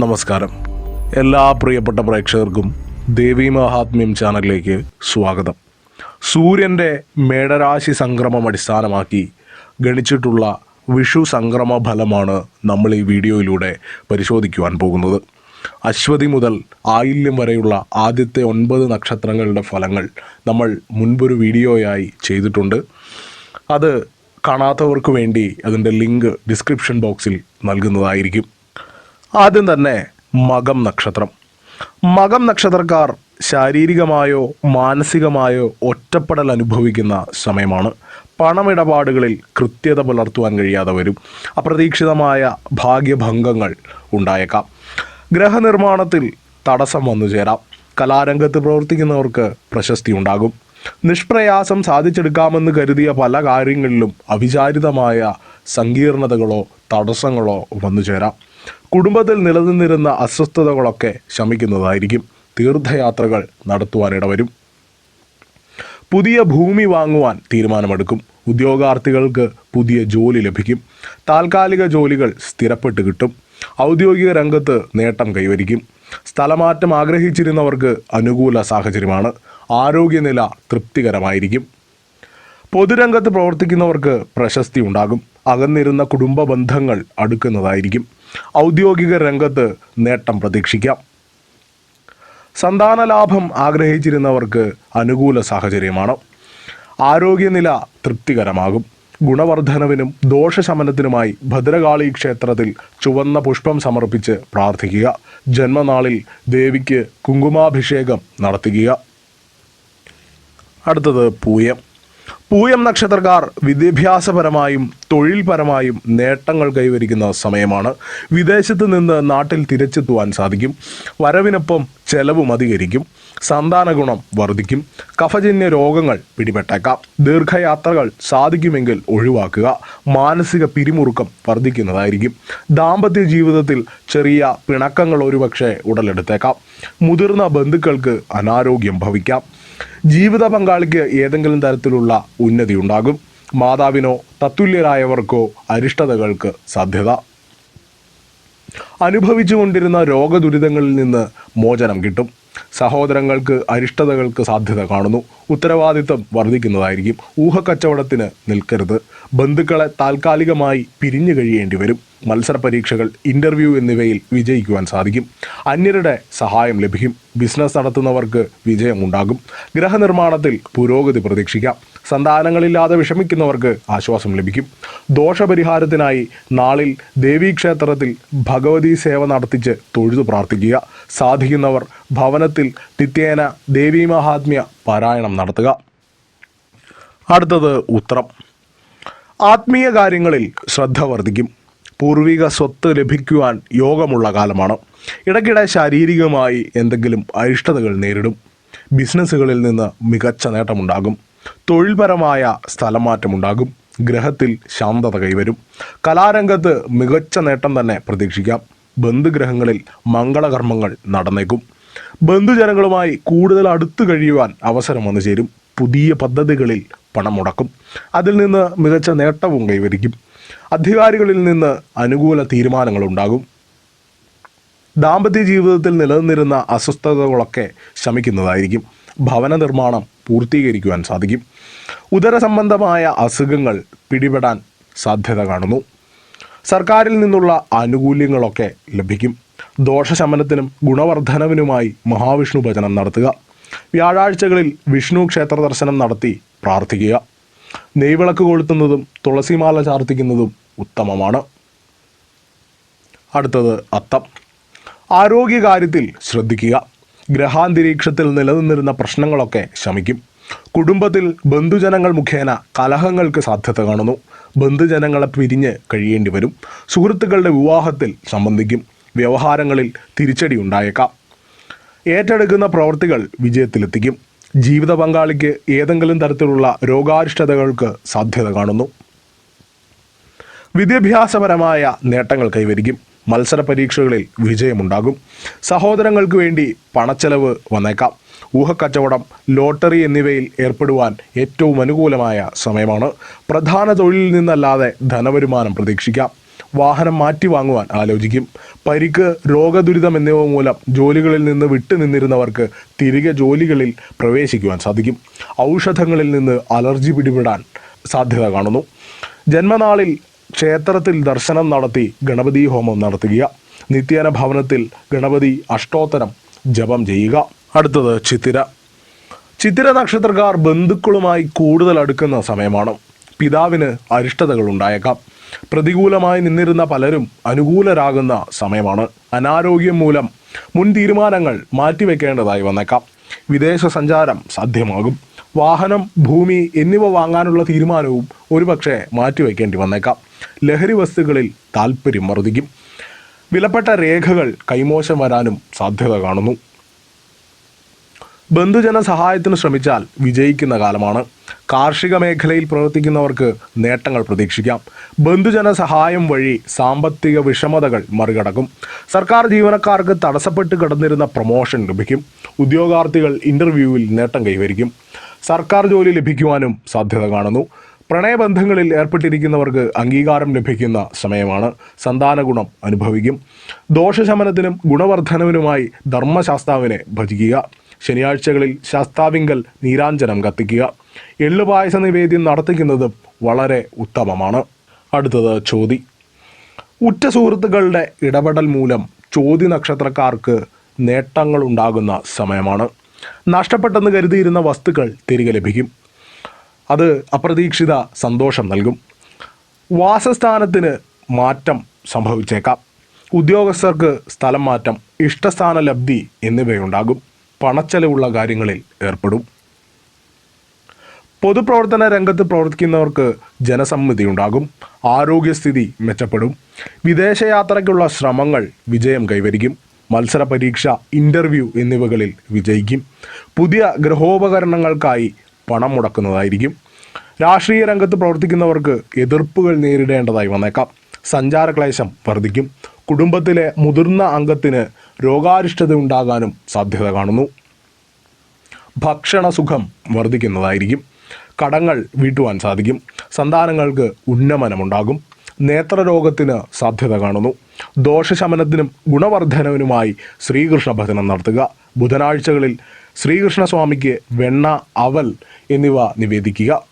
നമസ്കാരം. എല്ലാ പ്രിയപ്പെട്ട പ്രേക്ഷകർക്കും ദേവി മഹാത്മ്യം ചാനലിലേക്ക് സ്വാഗതം. സൂര്യൻ്റെ മേടരാശി സംക്രമം അടിസ്ഥാനമാക്കി ഗണിച്ചിട്ടുള്ള വിഷു സംക്രമ ഫലമാണ് നമ്മൾ ഈ വീഡിയോയിലൂടെ പരിശോധിക്കുവാൻ പോകുന്നത്. അശ്വതി മുതൽ ആയില്യം വരെയുള്ള ആദ്യത്തെ 9 നക്ഷത്രങ്ങളുടെ ഫലങ്ങൾ നമ്മൾ മുൻപൊരു വീഡിയോയായി ചെയ്തിട്ടുണ്ട്. അത് കാണാത്തവർക്ക് വേണ്ടി അതിൻ്റെ ലിങ്ക് ഡിസ്ക്രിപ്ഷൻ ബോക്സിൽ നൽകുന്നതായിരിക്കും. ആദ്യം തന്നെ മകം നക്ഷത്രം. മകം നക്ഷത്രക്കാർ ശാരീരികമായോ മാനസികമായോ ഒറ്റപ്പെടൽ അനുഭവിക്കുന്ന സമയമാണ്. പണമിടപാടുകളിൽ കൃത്യത പുലർത്തുവാൻ കഴിയാതെ വരും. അപ്രതീക്ഷിതമായ ഭാഗ്യഭംഗങ്ങൾ ഉണ്ടായേക്കാം. ഗ്രഹനിർമ്മാണത്തിൽ തടസ്സം വന്നു ചേരാം. കലാരംഗത്ത് പ്രവർത്തിക്കുന്നവർക്ക് പ്രശസ്തി ഉണ്ടാകും. നിഷ്പ്രയാസം സാധിച്ചെടുക്കാമെന്ന് കരുതിയ പല കാര്യങ്ങളിലും അവിചാരിതമായ സങ്കീർണതകളോ തടസ്സങ്ങളോ വന്നു ചേരാം. കുടുംബത്തിൽ നിലനിന്നിരുന്ന അസ്വസ്ഥതകളൊക്കെ ശമിക്കുന്നതായിരിക്കും. തീർത്ഥയാത്രകൾ നടത്തുവാനിടവരും. പുതിയ ഭൂമി വാങ്ങുവാൻ തീരുമാനമെടുക്കും. ഉദ്യോഗാർത്ഥികൾക്ക് പുതിയ ജോലി ലഭിക്കും. താൽക്കാലിക ജോലികൾ സ്ഥിരപ്പെട്ട് കിട്ടും. ഔദ്യോഗിക രംഗത്ത് നേട്ടം കൈവരിക്കും. സ്ഥലമാറ്റം ആഗ്രഹിച്ചിരുന്നവർക്ക് അനുകൂല സാഹചര്യമാണ്. ആരോഗ്യനില തൃപ്തികരമായിരിക്കും. പൊതുരംഗത്ത് പ്രവർത്തിക്കുന്നവർക്ക് പ്രശസ്തി ഉണ്ടാകും. അകന്നിരുന്ന കുടുംബ ബന്ധങ്ങൾ അടുക്കുന്നതായിരിക്കും. ഔദ്യോഗിക രംഗത്ത് നേട്ടം പ്രതീക്ഷിക്കാം. സന്താന ലാഭം ആഗ്രഹിച്ചിരുന്നവർക്ക് അനുകൂല സാഹചര്യമാണ്. ആരോഗ്യനില തൃപ്തികരമാകും. ഗുണവർദ്ധനവിനും ദോഷശമനത്തിനുമായി ഭദ്രകാളി ക്ഷേത്രത്തിൽ ചുവന്ന പുഷ്പം സമർപ്പിച്ച് പ്രാർത്ഥിക്കുക. ജന്മനാളിൽ ദേവിക്ക് കുങ്കുമാഭിഷേകം നടത്തുക. അടുത്തത് പൂയം. പൂയം നക്ഷത്രക്കാർ വിദ്യാഭ്യാസപരമായും തൊഴിൽപരമായും നേട്ടങ്ങൾ കൈവരിക്കുന്ന സമയമാണ്. വിദേശത്ത് നിന്ന് നാട്ടിൽ തിരിച്ചെത്തുവാൻ സാധിക്കും. വരവിനൊപ്പം ചെലവും അധികരിക്കും. സന്താന ഗുണം വർദ്ധിക്കും. കഫജന്യ രോഗങ്ങൾ പിടിപെട്ടേക്കാം. ദീർഘയാത്രകൾ സാധിക്കുമെങ്കിൽ ഒഴിവാക്കുക. മാനസിക പിരിമുറുക്കം വർദ്ധിക്കുന്നതായിരിക്കും. ദാമ്പത്യ ജീവിതത്തിൽ ചെറിയ പിണക്കങ്ങൾ ഒരുപക്ഷെ ഉടലെടുത്തേക്കാം. മുതിർന്ന ബന്ധുക്കൾക്ക് അനാരോഗ്യം ഭവിക്കാം. ജീവിത പങ്കാളിക്ക് ഏതെങ്കിലും തരത്തിലുള്ള ഉന്നതി ഉണ്ടാകും. മാതാവിനോ തത്തുല്യരായവർക്കോ അരിഷ്ടതകൾക്ക് സാധ്യത. അനുഭവിച്ചുകൊണ്ടിരുന്ന രോഗദുരിതങ്ങളിൽ നിന്ന് മോചനം കിട്ടും. സഹോദരങ്ങൾക്ക് അരിഷ്ടതകൾക്ക് സാധ്യത കാണുന്നു. ഉത്തരവാദിത്തം വർദ്ധിക്കുന്നതായിരിക്കും. ഊഹക്കച്ചവടത്തിന് നിൽക്കരുത്. ബന്ധുക്കളെ താൽക്കാലികമായി പിരിഞ്ഞു കഴിയേണ്ടി വരും. മത്സര പരീക്ഷകൾ, ഇൻ്റർവ്യൂ എന്നിവയിൽ വിജയിക്കുവാൻ സാധിക്കും. അന്യരുടെ സഹായം ലഭിക്കും. ബിസിനസ് നടത്തുന്നവർക്ക് വിജയമുണ്ടാകും. ഗ്രഹനിർമ്മാണത്തിൽ പുരോഗതി പ്രതീക്ഷിക്കാം. സന്താനങ്ങളില്ലാതെ വിഷമിക്കുന്നവർക്ക് ആശ്വാസം ലഭിക്കും. ദോഷപരിഹാരത്തിനായി നാളിൽ ദേവീക്ഷേത്രത്തിൽ ഭഗവതി സേവ നടത്തിച്ച് തൊഴുതു പ്രാർത്ഥിക്കുക. സാധിക്കുന്നവർ ഭവനത്തിൽ നിത്യേന ദേവീ മഹാത്മ്യ പാരായണം നടത്തുക. അടുത്തത് ഉത്രം. ആത്മീയ കാര്യങ്ങളിൽ ശ്രദ്ധ വർദ്ധിക്കും. പൂർവിക സ്വത്ത് ലഭിക്കുവാൻ യോഗമുള്ള കാലമാണ്. ഇടയ്ക്കിടെ ശാരീരികമായി എന്തെങ്കിലും അരിഷ്ടതകൾ നേരിടും. ബിസിനസ്സുകളിൽ നിന്ന് മികച്ച നേട്ടമുണ്ടാകും. തൊഴിൽപരമായ സ്ഥലമാറ്റമുണ്ടാകും. ഗ്രഹത്തിൽ ശാന്തത കൈവരും. കലാരംഗത്ത് മികച്ച നേട്ടം തന്നെ പ്രതീക്ഷിക്കാം. ബന്ധുഗ്രഹങ്ങളിൽ മംഗളകർമ്മങ്ങൾ നടന്നേക്കും. ബന്ധുജനങ്ങളുമായി കൂടുതൽ അടുത്തു കഴിയുവാൻ അവസരം വന്നു ചേരും. പുതിയ പദ്ധതികളിൽ പണം മുടക്കും. അതിൽ നിന്ന് മികച്ച നേട്ടവും കൈവരിക്കും. അധികാരികളിൽ നിന്ന് അനുകൂല തീരുമാനങ്ങളുണ്ടാകും. ദാമ്പത്യ ജീവിതത്തിൽ നിലനിന്നിരുന്ന അസ്വസ്ഥതകളൊക്കെ ശമിക്കുന്നതായിരിക്കും. ഭവന നിർമ്മാണം പൂർത്തീകരിക്കുവാൻ സാധിക്കും. ഉദര സംബന്ധമായ അസുഖങ്ങൾ പിടിപെടാൻ സാധ്യത കാണുന്നു. സർക്കാരിൽ നിന്നുള്ള ആനുകൂല്യങ്ങളൊക്കെ ലഭിക്കും. ദോഷശമനത്തിനും ഗുണവർദ്ധനവിനുമായി മഹാവിഷ്ണു ഭജനം നടത്തുക. വ്യാഴാഴ്ചകളിൽ വിഷ്ണു ക്ഷേത്ര ദർശനം നടത്തി പ്രാർത്ഥിക്കുക. നെയ്വിളക്ക് കൊളുത്തുന്നതും തുളസിമാല ചാർത്തിക്കുന്നതും ഉത്തമമാണ്. അടുത്തത് അത്തം. ആരോഗ്യകാര്യത്തിൽ ശ്രദ്ധിക്കുക. ഗ്രഹാന്തരീക്ഷത്തിൽ നിലനിന്നിരുന്ന പ്രശ്നങ്ങളൊക്കെ ശമിക്കും. കുടുംബത്തിൽ ബന്ധുജനങ്ങൾ മുഖേന കലഹങ്ങൾക്ക് സാധ്യത കാണുന്നു. ബന്ധുജനങ്ങളെ പിരിഞ്ഞ് കഴിയേണ്ടി വരും. സുഹൃത്തുക്കളുടെ വിവാഹത്തിൽ സംബന്ധിക്കും. വ്യവഹാരങ്ങളിൽ തിരിച്ചടി ഉണ്ടായേക്കാം. ഏറ്റെടുക്കുന്ന പ്രവൃത്തികൾ വിജയത്തിലെത്തിക്കും. ജീവിത പങ്കാളിക്ക് ഏതെങ്കിലും തരത്തിലുള്ള രോഗാരിഷ്ടതകൾക്ക് സാധ്യത കാണുന്നു. വിദ്യാഭ്യാസപരമായ നേട്ടങ്ങൾ കൈവരിക്കും. മത്സര പരീക്ഷകളിൽ വിജയമുണ്ടാകും. സഹോദരങ്ങൾക്ക് വേണ്ടി പണച്ചെലവ് വന്നേക്കാം. ഊഹക്കച്ചവടം, ലോട്ടറി എന്നിവയിൽ ഏർപ്പെടുവാൻ ഏറ്റവും അനുകൂലമായ സമയമാണ്. പ്രധാന തൊഴിലിൽ നിന്നല്ലാതെ ധനവരുമാനം പ്രതീക്ഷിക്കാം. വാഹനം മാറ്റി വാങ്ങുവാൻ ആലോചിക്കും. പരിക്ക്, രോഗദുരിതം എന്നിവ മൂലം ജോലികളിൽ നിന്ന് വിട്ടുനിന്നിരുന്നവർക്ക് തിരികെ ജോലികളിൽ പ്രവേശിക്കുവാൻ സാധിക്കും. ഔഷധങ്ങളിൽ നിന്ന് അലർജി പിടിപെടാൻ സാധ്യത കാണുന്നു. ജന്മനാളിൽ ക്ഷേത്രത്തിൽ ദർശനം നടത്തി ഗണപതി ഹോമം നടത്തുക. നിത്യേന ഭവനത്തിൽ ഗണപതി അഷ്ടോത്തരം ജപം ചെയ്യുക. അടുത്തത് ചിത്തിര. ചിത്തിര നക്ഷത്രക്കാർ ബന്ധുക്കളുമായി കൂടുതൽ അടുക്കുന്ന സമയമാണ്. പിതാവിന് അരിഷ്ടതകൾ ഉണ്ടായേക്കാം. പ്രതികൂലമായി നിന്നിരുന്ന പലരും അനുകൂലരാകുന്ന സമയമാണ്. അനാരോഗ്യം മൂലം മുൻ തീരുമാനങ്ങൾ മാറ്റിവെക്കേണ്ടതായി വന്നേക്കാം. വിദേശ സഞ്ചാരം സാധ്യമാകും. വാഹനം, ഭൂമി എന്നിവ വാങ്ങാനുള്ള തീരുമാനവും ഒരുപക്ഷെ മാറ്റിവെക്കേണ്ടി വന്നേക്കാം. ലഹരി വസ്തുക്കളിൽ താല്പര്യം വർദ്ധിക്കും. വിലപ്പെട്ട രേഖകൾ കൈമോശം വരാനും സാധ്യത കാണുന്നു. ബന്ധുജന സഹായത്തിന് ശ്രമിച്ചാൽ വിജയിക്കുന്ന കാലമാണ്. കാർഷിക മേഖലയിൽ പ്രവർത്തിക്കുന്നവർക്ക് നേട്ടങ്ങൾ പ്രതീക്ഷിക്കാം. ബന്ധുജന സഹായം വഴി സാമ്പത്തിക വിഷമതകൾ മറികടക്കും. സർക്കാർ ജീവനക്കാർക്ക് തടസ്സപ്പെട്ട് കിടന്നിരുന്ന പ്രൊമോഷൻ ലഭിക്കും. ഉദ്യോഗാർത്ഥികൾ ഇൻ്റർവ്യൂവിൽ നേട്ടം കൈവരിക്കും. സർക്കാർ ജോലി ലഭിക്കുവാനും സാധ്യത കാണുന്നു. പ്രണയബന്ധങ്ങളിൽ ഏർപ്പെട്ടിരിക്കുന്നവർക്ക് അംഗീകാരം ലഭിക്കുന്ന സമയമാണ്. സന്താന ഗുണം അനുഭവിക്കും. ദോഷശമനത്തിനും ഗുണവർദ്ധനവിനുമായി ധർമ്മശാസ്താവിനെ ഭജിക്കുക. ശനിയാഴ്ചകളിൽ ശാസ്താവിങ്കൽ നീരാഞ്ജനം കത്തിക്കുക. എള്ളുപായസ നിവേദ്യം നടത്തിക്കുന്നതും വളരെ ഉത്തമമാണ്. അടുത്തത് ചോതി. ഉറ്റ സുഹൃത്തുക്കളുടെ ഇടപെടൽ മൂലം ചോതി നക്ഷത്രക്കാർക്ക് നേട്ടങ്ങൾ ഉണ്ടാകുന്ന സമയമാണ്. നഷ്ടപ്പെട്ടെന്ന് കരുതിയിരുന്ന വസ്തുക്കൾ തിരികെ ലഭിക്കും. അത് അപ്രതീക്ഷിത സന്തോഷം നൽകും. വാസസ്ഥാനത്തിന് മാറ്റം സംഭവിച്ചേക്കാം. ഉദ്യോഗസ്ഥർക്ക് സ്ഥലം മാറ്റം, ഇഷ്ടസ്ഥാന ലബ്ധി എന്നിവയുണ്ടാകും. പണച്ചെലവുള്ള കാര്യങ്ങളിൽ ഏർപ്പെടും. പൊതുപ്രവർത്തന രംഗത്ത് പ്രവർത്തിക്കുന്നവർക്ക് ജനസമ്മതി ഉണ്ടാകും. ആരോഗ്യസ്ഥിതി മെച്ചപ്പെടും. വിദേശയാത്രയ്ക്കുള്ള ശ്രമങ്ങൾ വിജയം കൈവരിക്കും. മത്സര പരീക്ഷ, ഇൻ്റർവ്യൂ എന്നിവകളിൽ വിജയിക്കും. പുതിയ ഗൃഹോപകരണങ്ങൾക്കായി പണം മുടക്കുന്നതായിരിക്കും. രാഷ്ട്രീയ രംഗത്ത് പ്രവർത്തിക്കുന്നവർക്ക് എതിർപ്പുകൾ നേരിടേണ്ടതായി വന്നേക്കാം. സഞ്ചാരക്ലേശം വർദ്ധിക്കും. കുടുംബത്തിലെ മുതിർന്ന അംഗത്തിന് രോഗാരിഷ്ടത ഉണ്ടാകാനും സാധ്യത കാണുന്നു. ഭക്ഷണസുഖം വർദ്ധിക്കുന്നതായിരിക്കും. കടങ്ങൾ വീട്ടുവാൻ സാധിക്കും. സന്താനങ്ങൾക്ക് ഉന്നമനമുണ്ടാകും. നേത്രരോഗത്തിന് സാധ്യത കാണുന്നു. ദോഷശമനത്തിനും ഗുണവർദ്ധനവിനുമായി ശ്രീകൃഷ്ണ ഭജനം നടത്തുക. ബുധനാഴ്ചകളിൽ ശ്രീകൃഷ്ണസ്വാമിക്ക് വെണ്ണ, അവൽ എന്നിവ നിവേദിക്കുക.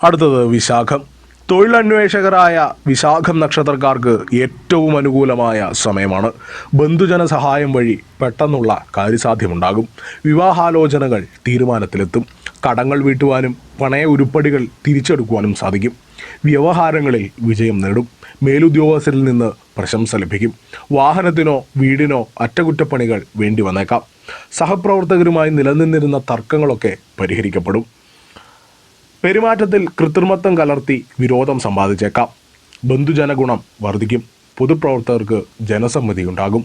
അടുത്തത് വിശാഖം. തൊഴിലന്വേഷകരായ വിശാഖം നക്ഷത്രക്കാർക്ക് ഏറ്റവും അനുകൂലമായ സമയമാണ്. ബന്ധുജന സഹായം വഴി പെട്ടെന്നുള്ള കാര്യസാധ്യമുണ്ടാകും. വിവാഹാലോചനകൾ തീരുമാനത്തിലെത്തും. കടങ്ങൾ വീട്ടുവാനും പണയ ഉരുപ്പടികൾ തിരിച്ചെടുക്കുവാനും സാധിക്കും. വ്യവഹാരങ്ങളിൽ വിജയം നേടും. മേലുദ്യോഗസ്ഥരിൽ നിന്ന് പ്രശംസ ലഭിക്കും. വാഹനത്തിനോ വീടിനോ അറ്റകുറ്റപ്പണികൾ വേണ്ടി വന്നേക്കാം. സഹപ്രവർത്തകരുമായി നിലനിന്നിരുന്ന തർക്കങ്ങളൊക്കെ പരിഹരിക്കപ്പെടും. പെരുമാറ്റത്തിൽ കൃത്രിമത്വം കലർത്തി വിരോധം സമ്പാദിച്ചേക്കാം. ബന്ധുജന ഗുണം വർദ്ധിക്കും. പൊതുപ്രവർത്തകർക്ക് ജനസമ്മതി ഉണ്ടാകും.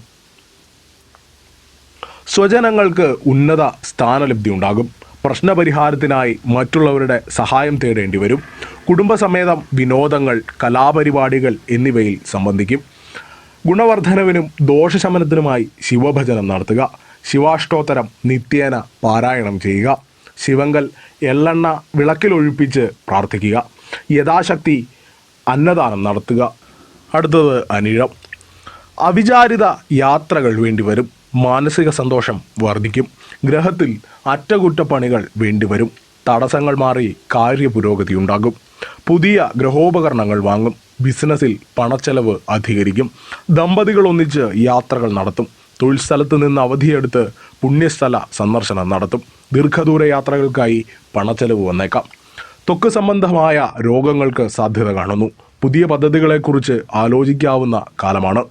സ്വജനങ്ങൾക്ക് ഉന്നത സ്ഥാനലബ്ധി ഉണ്ടാകും. പ്രശ്നപരിഹാരത്തിനായി മറ്റുള്ളവരുടെ സഹായം തേടേണ്ടി വരും. കുടുംബസമേതം വിനോദങ്ങൾ, കലാപരിപാടികൾ എന്നിവയിൽ സംബന്ധിക്കും. ഗുണവർദ്ധനവിനും ദോഷശമനത്തിനുമായി ശിവഭജനം നടത്തുക. ശിവാഷ്ടോത്തരം നിത്യേന പാരായണം ചെയ്യുക. ശിവങ്കൽ എള്ളെണ്ണ വിളക്കിലൊഴിപ്പിച്ച് പ്രാർത്ഥിക്കുക. യഥാശക്തി അന്നദാനം നടത്തുക. അടുത്തത് അനിഴം. അവിചാരിത യാത്രകൾ വേണ്ടിവരും. മാനസിക സന്തോഷം വർദ്ധിക്കും. ഗ്രഹത്തിൽ അറ്റകുറ്റപ്പണികൾ വേണ്ടിവരും. തടസ്സങ്ങൾ മാറി കാര്യപുരോഗതി ഉണ്ടാകും. പുതിയ ഗൃഹോപകരണങ്ങൾ വാങ്ങും. ബിസിനസ്സിൽ പണച്ചെലവ് അധികരിക്കും. ദമ്പതികൾ ഒന്നിച്ച് യാത്രകൾ നടത്തും. തൊഴിൽ സ്ഥലത്ത് നിന്ന് അവധിയെടുത്ത് പുണ്യസ്ഥല സന്ദർശനം നടത്തും. ദീർഘദൂര യാത്രകൾക്കായി പണച്ചെലവ് വന്നേക്കാം. ത്വക്ക് സംബന്ധമായ രോഗങ്ങൾക്ക് സാധ്യത കാണുന്നു. പുതിയ പദ്ധതികളെക്കുറിച്ച് ആലോചിക്കാവുന്ന കാലമാണ്.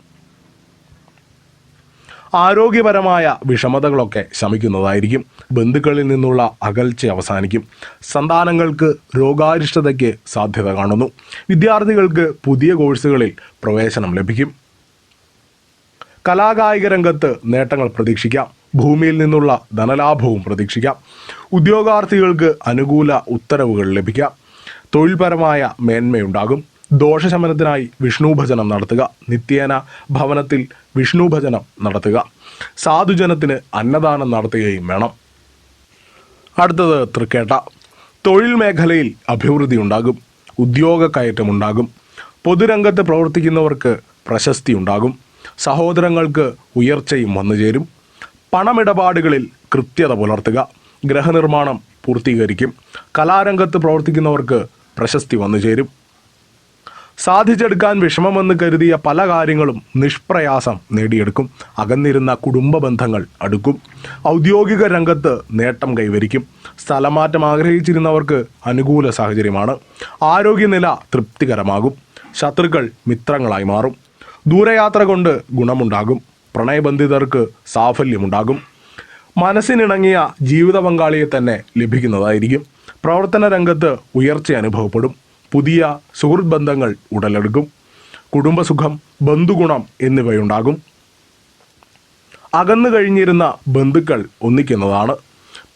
ആരോഗ്യപരമായ വിഷമതകളൊക്കെ ശമിക്കുന്നതായിരിക്കും. ബന്ധുക്കളിൽ നിന്നുള്ള അകൽച്ച അവസാനിക്കും. സന്താനങ്ങൾക്ക് രോഗാരിഷ്ടതയ്ക്ക് സാധ്യത കാണുന്നു. വിദ്യാർത്ഥികൾക്ക് പുതിയ കോഴ്സുകളിൽ പ്രവേശനം ലഭിക്കും. കലാകായിക രംഗത്ത് നേട്ടങ്ങൾ പ്രതീക്ഷിക്കാം. ഭൂമിയിൽ നിന്നുള്ള ധനലാഭവും പ്രതീക്ഷിക്കാം. ഉദ്യോഗാർത്ഥികൾക്ക് അനുകൂല ഉത്തരവുകൾ ലഭിക്കാം. തൊഴിൽപരമായ മേന്മയുണ്ടാകും. ദോഷശമനത്തിനായി വിഷ്ണു ഭജനം നടത്തുക. നിത്യേന ഭവനത്തിൽ വിഷ്ണു ഭജനം നടത്തുക. സാധുജനത്തിന് അന്നദാനം നടത്തുകയും വേണം. അടുത്തത് തൃക്കേട്ട. തൊഴിൽ മേഖലയിൽ അഭിവൃദ്ധി ഉണ്ടാകും. ഉദ്യോഗ കയറ്റമുണ്ടാകും. പൊതുരംഗത്ത് പ്രവർത്തിക്കുന്നവർക്ക് പ്രശസ്തി ഉണ്ടാകും. സഹോദരങ്ങൾക്ക് ഉയർച്ചയും വന്നുചേരും. പണമിടപാടുകളിൽ കൃത്യത പുലർത്തുക. ഗ്രഹനിർമ്മാണം പൂർത്തീകരിക്കും. കലാരംഗത്ത് പ്രവർത്തിക്കുന്നവർക്ക് പ്രശസ്തി വന്നുചേരും. സാധിച്ചെടുക്കാൻ വിഷമമെന്ന് കരുതിയ പല കാര്യങ്ങളും നിഷ്പ്രയാസം നേടിയെടുക്കും. അകന്നിരുന്ന കുടുംബ ബന്ധങ്ങൾ അടുക്കും. ഔദ്യോഗിക രംഗത്ത് നേട്ടം കൈവരിക്കും. സ്ഥലമാറ്റം ആഗ്രഹിച്ചിരുന്നവർക്ക് അനുകൂല സാഹചര്യമാണ്. ആരോഗ്യനില തൃപ്തികരമാകും. ശത്രുക്കൾ മിത്രങ്ങളായി മാറും. ദൂരയാത്ര കൊണ്ട് ഗുണമുണ്ടാകും. പ്രണയബന്ധിതർക്ക് സാഫല്യമുണ്ടാകും. മനസ്സിനിണങ്ങിയ ജീവിത പങ്കാളിയെ തന്നെ ലഭിക്കുന്നതായിരിക്കും. പ്രവർത്തന രംഗത്ത് ഉയർച്ച അനുഭവപ്പെടും. പുതിയ സുഹൃത്ത് ബന്ധങ്ങൾ ഉടലെടുക്കും. കുടുംബസുഖം, ബന്ധുഗുണം എന്നിവയുണ്ടാകും. അകന്നു കഴിഞ്ഞിരുന്ന ബന്ധുക്കൾ ഒന്നിക്കുന്നതാണ്.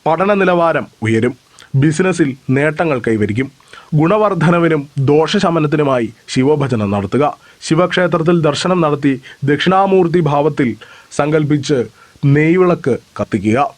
പഠന നിലവാരം ഉയരും. ബിസിനസ്സിൽ നേട്ടങ്ങൾ കൈവരിക്കും. ഗുണവർദ്ധനവിനും ദോഷശമനത്തിനുമായി ശിവഭജനം നടത്തുക. ശിവക്ഷേത്രത്തിൽ ദർശനം നടത്തി ദക്ഷിണാമൂർത്തി ഭാവത്തിൽ സങ്കല്പിച്ച് നെയ്വിളക്ക് കത്തിക്കുക.